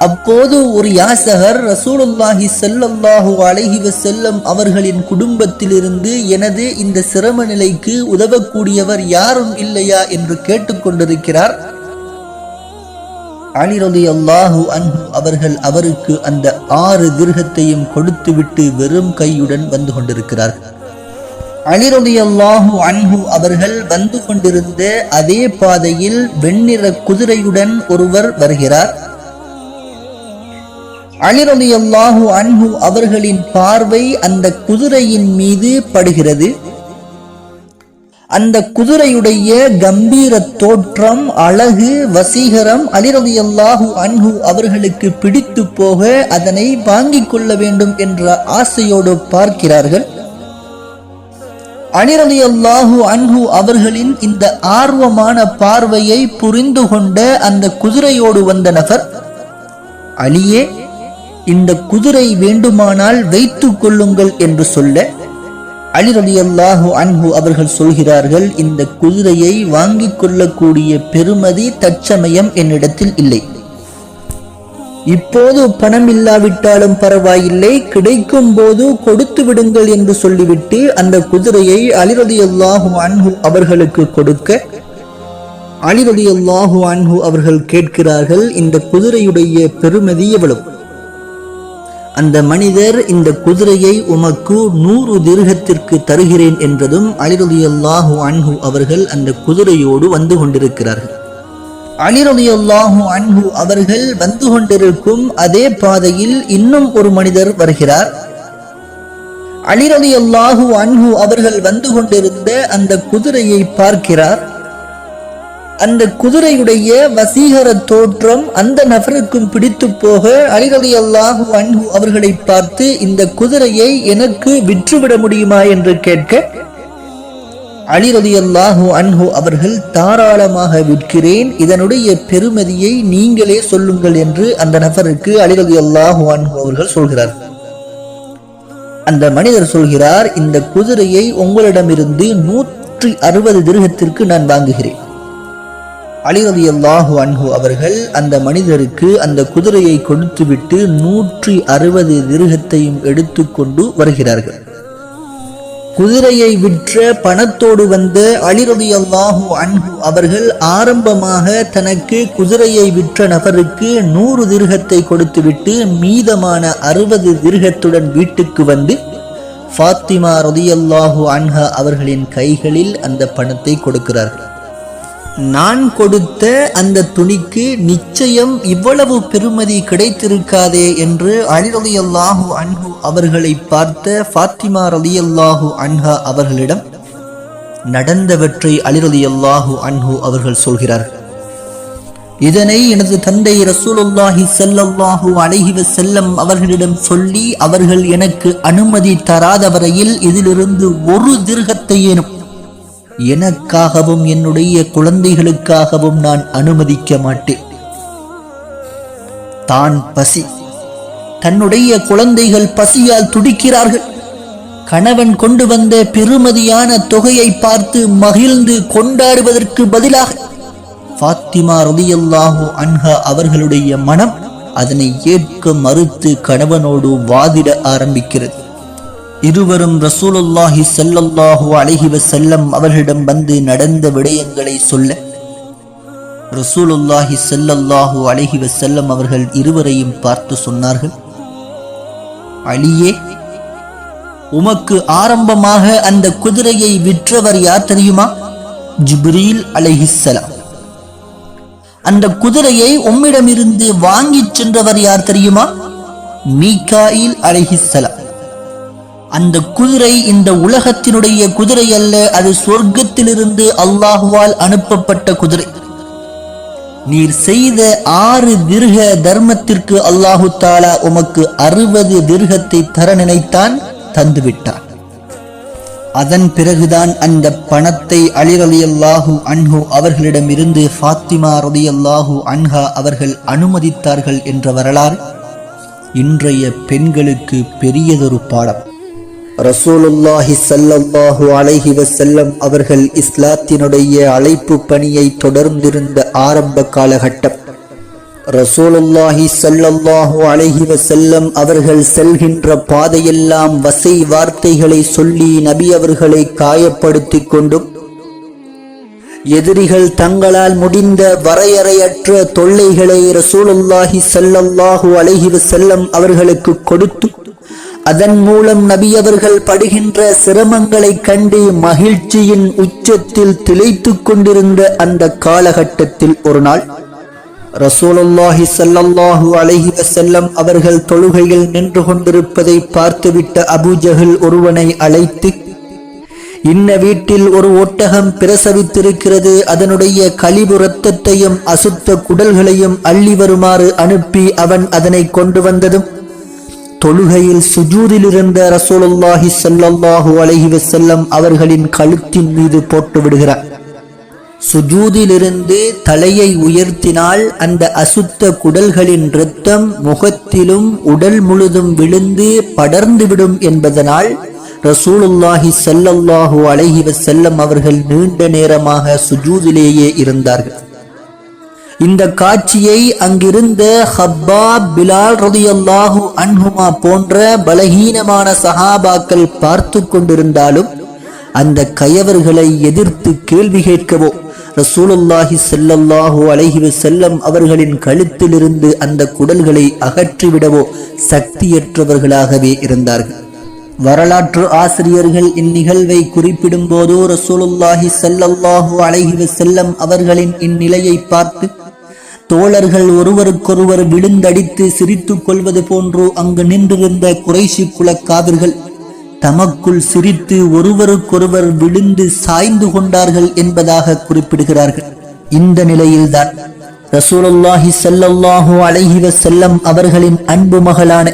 அப்போது ஒரு யாசகர் ரசூலுல்லாஹி ஸல்லல்லாஹு அலைஹி வஸல்லம் அவர்களின் குடும்பத்திலிருந்து எனது இந்த சிரம நிலைக்கு உதவக்கூடியவர் யாரும் இல்லையா என்று கேட்டுக்கொண்டிருக்கிறார். அலி ரலியல்லாஹு அன்ஹு அவர்கள் அவருக்கு அந்த 6 திர்ஹத்தையும் கொடுத்துவிட்டு வெறும் கையுடன் வந்து கொண்டிருக்கிறார். அலி ரலியல்லாஹு அன்ஹு அவர்கள் வந்து கொண்டிருந்த அதே பாதையில் வெண்ணிற குதிரையுடன் ஒருவர் வருகிறார். அலி ரலியல்லாஹு அன்ஹு அவர்களின் பார்வை அந்த குதிரையின் மீது படுகிறது. அந்த குதிரையுடைய கம்பீர தோற்றம், அழகு, வசீகரம் அலி ரலியல்லாஹு அன்ஹு அவர்களுக்கு பிடித்து போக அதனை வாங்கிக் கொள்ள வேண்டும் என்ற ஆசையோடு பார்க்கிறார்கள். அலி ரலியல்லாஹு அன்ஹு அவர்களின் இந்த ஆர்வமான பார்வையை புரிந்து கொண்ட அந்த குதிரையோடு வந்த நபர், அலியே, இந்த குதிரை வேண்டுமானால் வைத்துக் கொள்ளுங்கள் என்று சொல்ல அலி ரலியல்லாஹு அன்ஹு அவர்கள் சொல்கிறார்கள், இந்த குதிரையை வாங்கிக் கொள்ளக்கூடிய பெருமதி தற்சமயம் என்னிடத்தில் இல்லை. இப்போது பணம் இல்லாவிட்டாலும் பரவாயில்லை, கிடைக்கும் போது கொடுத்து விடுங்கள் என்று சொல்லிவிட்டு அந்த குதிரையை அலி ரலியல்லாஹு அன்ஹு அவர்களுக்கு கொடுக்க அலி ரலியல்லாஹு அன்ஹு அவர்கள் கேட்கிறார்கள், இந்த குதிரையுடைய பெருமதி எவ்வளவு? அந்த மனிதர், இந்த குதிரையை உமக்கு 100 திர்ஹத்திற்கு தருகிறேன் என்றதும் அலி ரலியல்லாஹு அன்ஹு அவர்கள் அந்த குதிரையோடு வந்து கொண்டிருக்கிறார்கள். அலி ரலியல்லாஹு அன்ஹு அவர்கள் வந்து கொண்டிருக்கும் அதே பாதையில் இன்னும் ஒரு மனிதர் வருகிறார். அலி ரலியல்லாஹு அன்ஹு அவர்கள் வந்து கொண்டிருந்த அந்த குதிரையை பார்க்கிறார். அந்த குதிரையுடைய வசீகர தோற்றம் அந்த நபருக்கும் பிடித்து போக அலி ரலியல்லாஹு அன்ஹு அவர்களை பார்த்து, இந்த குதிரையை எனக்கு விற்றுவிட முடியுமா என்று கேட்க அலி ரலியல்லாஹு அன்ஹு அவர்கள், தாராளமாக விற்கிறேன், இதனுடைய பெருமதியை நீங்களே சொல்லுங்கள் என்று அந்த நபருக்கு அலி ரலியல்லாஹு அன்ஹு அவர்கள் சொல்கிறார். அந்த மனிதர் சொல்கிறார், இந்த குதிரையை உங்களிடமிருந்து 160 திர்ஹத்திற்கு நான் வாங்குகிறேன். அலி ரலியல்லாஹு அன்ஹு அவர்கள் அந்த மனிதருக்கு அந்த குதிரையை கொடுத்துவிட்டு 160 திர்ஹத்தையும் எடுத்துக்கொண்டு வருகிறார்கள். குதிரையை விற்ற பணத்தோடு வந்த அலி ரலியல்லாஹு அன்ஹு அவர்கள் ஆரம்பமாக தனக்கு குதிரையை விற்ற நபருக்கு 100 திர்ஹத்தை கொடுத்துவிட்டு மீதமான 60 திர்ஹத்துடன் வீட்டுக்கு வந்து ஃபாத்திமா ரலியல்லாஹு அன்ஹா அவர்களின் கைகளில் அந்த பணத்தை கொடுக்கிறார்கள். நான் கொடுத்த அந்த துணிக்கு நிச்சயம் இவ்வளவு பெருமதி கிடைத்திருக்காதே என்று அலி ரலியல்லாஹு அன்ஹு அவர்களை பார்த்த ஃபாத்திமா ரலியல்லாஹு அன்ஹா அவர்களிடம் நடந்தவற்றை அலி ரலியல்லாஹு அன்ஹு அவர்கள் சொல்கிறார்கள். இதனை எனது தந்தை ரசூலுல்லாஹி ஸல்லல்லாஹு அலைஹி வஸல்லம் அவர்களிடம் சொல்லி அவர்கள் எனக்கு அனுமதி தராத வரையில் இதிலிருந்து 1 திர்ஹத்தையேனும் எனக்காகவும் என்னுடைய குழந்தைகளுக்காகவும் நான் அனுமதிக்க மாட்டேன். தான் பசி, தன்னுடைய குழந்தைகள் பசியால் துடிக்கிறார்கள். கணவன் கொண்டு வந்த பெருமதியான தொகையை பார்த்து மகிழ்ந்து கொண்டாடுவதற்கு பதிலாக ஃபாத்திமா ரலியல்லாஹு அன்ஹா அவர்களுடைய மனம் அதனை ஏற்க மறுத்து கணவனோடு வாதிட ஆரம்பிக்கிறது. இருவரும் ரசூலுல்லாஹி ஸல்லல்லாஹு அலைஹி வஸல்லம் அவர்களிடம் வந்து நடந்த விடயங்களை சொல்ல ரசூலுல்லாஹி ஸல்லல்லாஹு அலைஹி வஸல்லம் அவர்கள் இருவரையும் பார்த்து சொன்னார்கள், அலியே, உமக்கு ஆரம்பமாக அந்த குதிரையை விற்றவர் யார் தெரியுமா? ஜிப்ரீல் அலைஹிஸ்ஸலாம். அந்த குதிரையை உம்மிடமிருந்து வாங்கிச் சென்றவர் யார் தெரியுமா? மீகாயில் அலைஹிஸ்ஸலாம். அந்த குதிரை இந்த உலகத்தினுடைய குதிரை அல்ல, அது சொர்க்கத்திலிருந்து அல்லாஹுவால் அனுப்பப்பட்ட குதிரை. நீர் செய்த 6 திர்ஹ தர்மத்திற்கு அல்லாஹு தாலா உமக்கு 60 திர்ஹத்தை தர நினைத்தான், தந்துவிட்டான். அதன் பிறகுதான் அந்த பணத்தை அலி ரலியல்லாஹு அன்ஹு அவர்களிடமிருந்து ஃபாத்திமா ரலியல்லாஹு அன்ஹா அவர்கள் அனுமதித்தார்கள் என்ற வரலாறு இன்றைய பெண்களுக்கு பெரியதொரு பாடம். ரசூலுல்லாஹி ஸல்லல்லாஹு அலைஹி வஸல்லம் அவர்கள் இஸ்லாத்தினுடைய அழைப்பு பணியை தொடர்ந்திருந்த ஆரம்ப காலகட்டம். ரசூலுல்லாஹி ஸல்லல்லாஹு அலைஹி வஸல்லம் அவர்கள் செல்கின்ற பாதையெல்லாம் வசை வார்த்தைகளை சொல்லி நபி அவர்களை காயப்படுத்திக் கொண்டும், எதிரிகள் தங்களால் முடிந்த வரையறையற்ற தொல்லைகளை ரசூலுல்லாஹி ஸல்லல்லாஹு அலைஹி வஸல்லம் அவர்களுக்கு கொடுத்து, அதன் மூலம் நபி அவர்கள் படுகின்ற சிரமங்களை கண்டு மகிழ்ச்சியின் உச்சத்தில் திளைத்துக் கொண்டிருந்த அந்த காலகட்டத்தில் ஒரு நாள் ரசூலுல்லாஹி ஸல்லல்லாஹு அலைஹி வஸல்லம் அவர்கள் தொழுகையில் நின்று கொண்டிருப்பதை பார்த்துவிட்ட அபூ ஜஹல் ஒருவனை அழைத்து, இன்ன வீட்டில் ஒரு ஒட்டகம் பிரசவித்திருக்கிறது, அதனுடைய கழிவு இரத்தத்தையும் அசுத்த குடல்களையும் அள்ளி வருமாறு அனுப்பி அவன் அதனை கொண்டு வந்ததும் தொழுகையில் சுஜூதில் இருந்த ரசூலுல்லாஹி ஸல்லல்லாஹு அலைஹி வஸல்லம் அவர்களின் கழுத்தின் மீது போட்டு விடுகிறார். சுஜூதிலிருந்து தலையை உயர்த்தினால் அந்த அசுத்த குடல்களின் இரத்தம் முகத்திலும் உடல் முழுதும் விழுந்து படர்ந்துவிடும் என்பதனால் ரசூலுல்லாஹி ஸல்லல்லாஹு அலைஹி வஸல்லம் அவர்கள் நீண்ட நேரமாக சுஜூதிலேயே இருந்தார்கள். இந்த காட்சியை அங்கிருந்த ஹப்பாப், பிலால் ரலியல்லாஹு அன்ஹுமா போன்ற பலகீனமான சஹாபாக்கள் பார்த்து கொண்டிருந்தாலும் அந்த கயவர்களை எதிர்த்து கேள்வி கேட்கவோ ரசூலுல்லாஹி ஸல்லல்லாஹு அலைஹி வஸல்லம் அவர்களின் கழுத்திலிருந்து அந்த குடல்களை அகற்றிவிடவோ சக்தியற்றவர்களாகவே இருந்தார்கள். வரலாற்று ஆசிரியர்கள் இந்நிகழ்வை குறிப்பிடும் போது ரசூலுல்லாஹி ஸல்லல்லாஹு அலைஹி வஸல்லம் அவர்களின் இந்நிலையை பார்த்து தோழர்கள் ஒருவருக்கொருவர் விழுந்தடித்து சிரித்துக் கொள்வது போன்று அங்கு நின்றிருந்த குறைஷி குலக்காவிர்கள் தமக்குள் சிரித்து ஒருவருக்கொருவர் விழுந்து சாய்ந்து கொண்டார்கள் என்பதாக குறிப்பிடுகிறார்கள். இந்த நிலையில்தான் ரசூலுல்லாஹி ஸல்லல்லாஹு அலைஹி வஸல்லம் அவர்களின் அன்பு மகளான,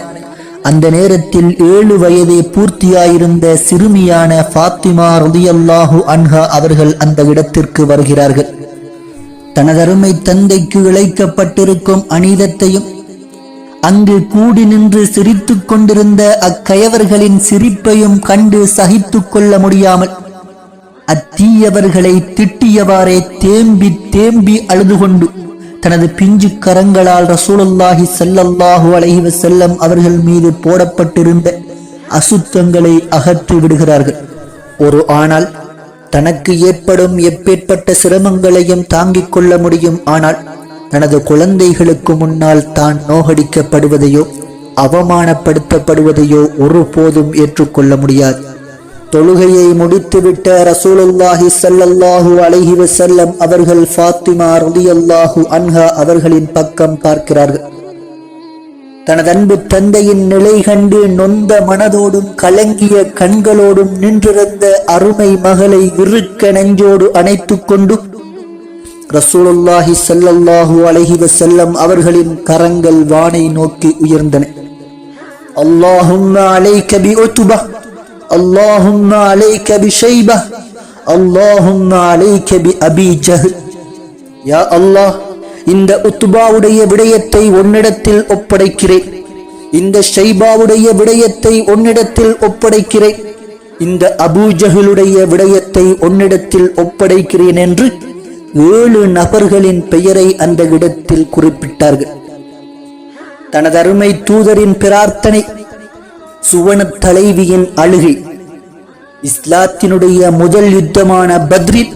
அந்த நேரத்தில் 7 வயதே பூர்த்தியாயிருந்த சிறுமியான ஃபாத்திமா ரலியல்லாஹு அன்ஹா அவர்கள் அந்த இடத்திற்கு வருகிறார்கள். தனதருமை தந்தைக்கு இழைக்கப்பட்டிருக்கும் அநீதத்தையும் அங்கு கூடி நின்று சிரித்துக் கொண்டிருந்த அக்கயவர்களின் சிரிப்பையும் கண்டு சகித்துக் கொள்ள முடியாமல் அத்தீயவர்களை திட்டியவாறே தேம்பி தேம்பி அழுது கொண்டு தனது பிஞ்சு கரங்களால் ரசூலுல்லாஹி ஸல்லல்லாஹு அலைஹி வஸல்லம் அவர்கள் மீது போடப்பட்டிருந்த அசுத்தங்களை அகற்றி விடுகிறார்கள். ஒரு ஆணால் தனக்கு ஏற்படும் எப்பேற்பட்ட சிரமங்களையும் தாங்கிக் கொள்ள முடியும். ஆனால் தனது குழந்தைகளுக்கு முன்னால் தான் நோகடிக்கப்படுவதையோ அவமானப்படுத்தப்படுவதையோ ஒருபோதும் ஏற்றுக்கொள்ள முடியாது. தொழுகையை முடித்துவிட்ட ரசூலுல்லாஹி ஸல்லல்லாஹு அலைஹி வஸல்லம் அவர்கள் ஃபாத்திமா ரலியல்லாஹு அன்ஹா அவர்களின் பக்கம் பார்க்கிறார்கள். தனது அன்பு தந்தையின் நிலை கண்டு நொந்த மனதோடும் கலங்கிய கண்களோடும் நின்றிருந்த அருமை மகளை இறுக்க நெஞ்சோடு அணைத்துக் கொண்டு ரசூலுல்லாஹி ஸல்லல்லாஹு அலைஹி வஸல்லம் அவர்களின் கரங்கள் வானை நோக்கி உயர்ந்தன. அல்லாஹும்ம அலைக பி உத்பா, அல்லாஹும்ம அலைக பி ஷைபா, அல்லாஹும்ம அலைக பி அபி ஜஹல். யா அல்லாஹ், இந்த உத்பாவுடைய விடயத்தை உன்னிடத்தில் ஒப்படைக்கிறேன், இந்த ஷைபாவுடைய விடயத்தை உன்னிடத்தில் ஒப்படைக்கிறேன், இந்த அபூ ஜஹலுடைய விடயத்தை உன்னிடத்தில் ஒப்படைக்கிறேன் என்று 7 நபர்களின் பெயரை அந்த இடத்தில் குறிப்பிட்டார்கள். தனது அருமை தூதரின் பிரார்த்தனை, சுவன தலைவியின் அழுகை, இஸ்லாத்தினுடைய முதல் யுத்தமான பத்ரில்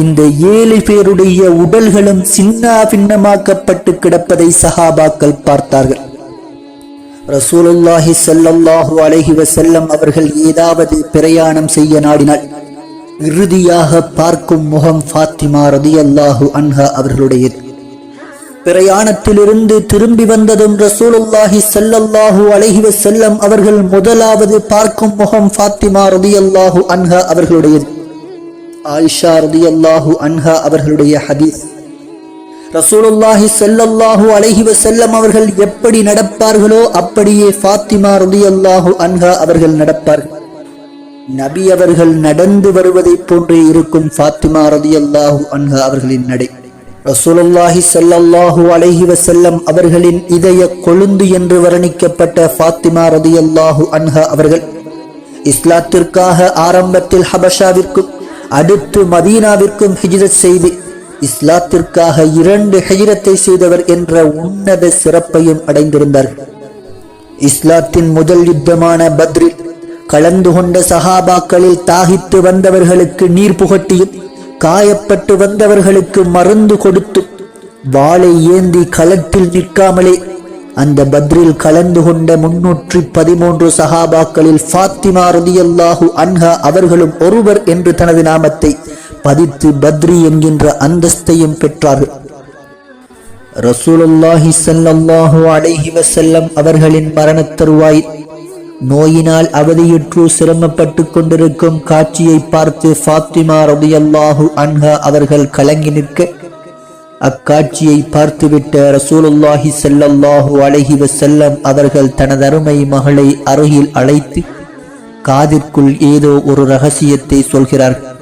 இந்த 7 பேருடைய உடல்களும் சின்ன பின்னமாக்கப்பட்டு கிடப்பதை சஹாபாக்கள் பார்த்தார்கள். ரசூலுல்லாஹி ஸல்லல்லாஹு அலைஹி வஸல்லம் அவர்கள் ஏதாவது பிரயாணம் செய்ய நாடினால் இறுதியாக பார்க்கும் முகம் ஃபாத்திமா ரலியல்லாஹு அன்ஹா அவர்களுடையது. பிரயாணத்திலிருந்து திரும்பி வந்ததும் ரசூலுல்லாஹி ஸல்லல்லாஹு அலைஹி வஸல்லம் அவர்கள் முதலாவது பார்க்கும் முகம் ஃபாத்திமா ரலியல்லாஹு அன்ஹா அவர்களுடையது. ஆயிஷா ரலியல்லாஹு அன்ஹா அவர்களுடைய ஹதீஸ். ரசூலுல்லாஹி ஸல்லல்லாஹு அலைஹி வஸல்லம் அவர்கள் எப்படி நடப்பார்களோ அப்படியே ஃபாத்திமா ரலியல்லாஹு அன்ஹா அவர்கள் நடப்பார்கள். நபி அவர்கள் நடந்து வருவதைப் போன்றே இருக்கும் ஃபாத்திமா ரலியல்லாஹு அன்ஹா அவர்களின் நடை. ரசூலுல்லாஹி ஸல்லல்லாஹு அலைஹி வஸல்லம் அவர்களின் இதய கொழுந்து என்று வர்ணிக்கப்பட்ட ஃபாத்திமா ரலியல்லாஹு அன்ஹா அவர்கள் இஸ்லாத்திற்காக ஆரம்பத்தில் ஹபஷாவிற்கும் அடுத்து மதீனாவிற்கும் ஹிஜ்ரத் செய்து இஸ்லாத்திற்காக 2 ஹிஜ்ரத்தை செய்தவர் என்ற உன்னத சிறப்பையும் அடைந்திருந்தார்கள். இஸ்லாத்தின் முதல் யுத்தமான பத்ரில் கலந்து கொண்ட சஹாபாக்களில் தாகித்து வந்தவர்களுக்கு நீர் புகட்டியும் காயப்பட்டு வந்தவர்களுக்கு மருந்து கொடுத்து வாளை ஏந்தி களத்தில் நிற்காமலே அந்த பத்ரில் கலந்து கொண்ட 313 சஹாபாக்களில் ஃபாத்திமா ரலியல்லாஹு அன்ஹா அவர்களும் ஒருவர் என்று தனது நாமத்தை பதித்து பத்ரி என்கின்ற அந்தஸ்தையும் பெற்றார்கள். ரசூலுல்லாஹி ஸல்லல்லாஹு அலைஹி வஸல்லம் அவர்களின் மரணத் தருவாய் நோயினால் அவதியுற்று சிரமப்பட்டு கொண்டிருக்கும் காட்சியை பார்த்து ஃபாத்திமா ரலியல்லாஹு அன்ஹா அவர்கள் கலங்கி நிற்க, அக்காட்சியை பார்த்துவிட்ட ரசூலுல்லாஹி ஸல்லல்லாஹு அலைஹி வஸல்லம் அவர்கள் தனது அருமை மகளை அருகில் அழைத்து காதிற்குள் ஏதோ ஒரு ரகசியத்தை சொல்கிறார்கள்.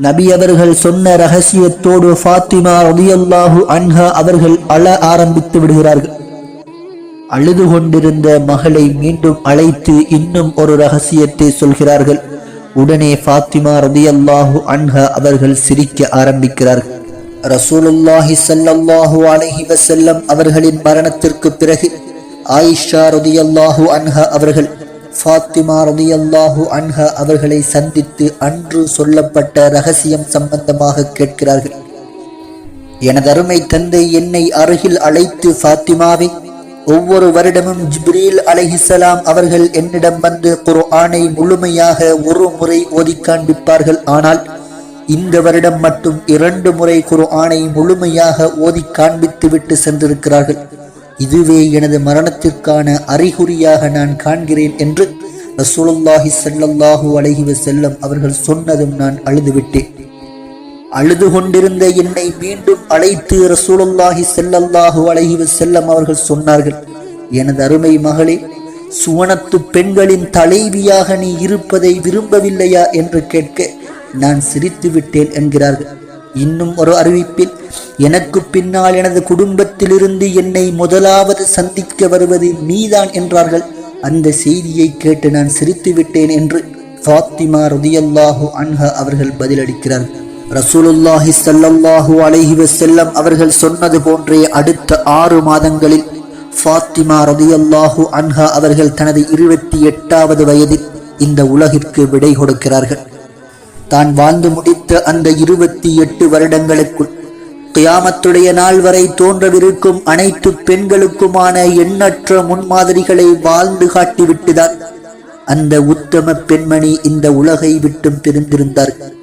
நபி அவர்கள் சொன்ன ரகசியத்தோடு ஃபாத்திமா ரலியல்லாஹு அன்ஹா அவர்கள் அழ ஆரம்பித்து விடுகிறார்கள். அழுது கொண்டிருந்த மகளை மீண்டும் அழைத்து இன்னும் ஒரு ரகசியத்தை சொல்கிறார்கள். உடனே ஃபாத்திமா ரலியல்லாஹு அன்ஹா அவர்கள் சிரிக்க ஆரம்பிக்கிறார்கள். ரசூலுல்லாஹி ஸல்லல்லாஹு அலைஹி வஸல்லம் அவர்களின் மரணத்திற்கு பிறகு ஆயிஷா ரலியல்லாஹு அன்ஹா அவர்கள் ஃபாத்திமா ரலியல்லாஹு அன்ஹா அவர்களை சந்தித்து அன்று சொல்லப்பட்ட ரகசியம் சம்பந்தமாக கேட்கிறார்கள். எனது அருமை தந்தை என்னை அருகில் அழைத்து, ஃபாத்திமாவை, ஒவ்வொரு வருடமும் ஜிப்ரீல் அலைஹிஸ்ஸலாம் அவர்கள் என்னிடம் வந்து குர்ஆனை முழுமையாக ஒரு முறை ஓதி காண்பிப்பார்கள். ஆனால் இந்த வருடம் மட்டும் 2 முறை குர்ஆனை முழுமையாக ஓதி காண்பித்து விட்டு சென்றிருக்கிறார்கள். இதுவே எனது மரணத்திற்கான அறிகுறியாக நான் காண்கிறேன் என்று ரசூலுல்லாஹி ஸல்லல்லாஹு அலைஹி வஸல்லம் அவர்கள் சொன்னதும் நான் அழுதுவிட்டேன். அழுது கொண்டிருந்த என்னை மீண்டும் அழைத்து ரசூலுல்லாஹி ஸல்லல்லாஹு அலைஹி வஸல்லம் அவர்கள் சொன்னார்கள், எனது அருமை மகளே, சுவனத்து பெண்களின் தலைவியாக நீ இருப்பதை விரும்பவில்லையா என்று கேட்க நான் சிரித்து விட்டேன் என்கிறார்கள். இன்னும் ஒரு அறிவிப்பில், எனக்கு பின்னால் எனது குடும்பத்திலிருந்து என்னை முதலாவது சந்திக்க வருவது நீதான் என்றார்கள். அந்த செய்தியை கேட்டு நான் சிரித்து விட்டேன் என்று ஃபாத்திமா ரலியல்லாஹு அன்ஹா அவர்கள் பதிலளிக்கிறார்கள். ரசூலுல்லாஹி ஸல்லல்லாஹு அலைஹி வஸல்லம் அவர்கள் சொன்னது போன்றே அடுத்த 6 மாதங்களில் ஃபாத்திமா ரலியல்லாஹு அன்ஹா அவர்கள் தனது 28வது வயதில் இந்த உலகிற்கு விடை கொடுக்கிறார்கள். தான் வாழ்ந்து முடித்த அந்த 28 வருடங்களுக்குள் கியாமத்துடைய நாள் வரை தோன்றவிருக்கும் அனைத்து பெண்களுக்குமான எண்ணற்ற முன்மாதிரிகளை வாழ்ந்து காட்டிவிட்டுதான் அந்த உத்தம பெண்மணி இந்த உலகை விட்டும் பிரிந்திருந்தார்கள்.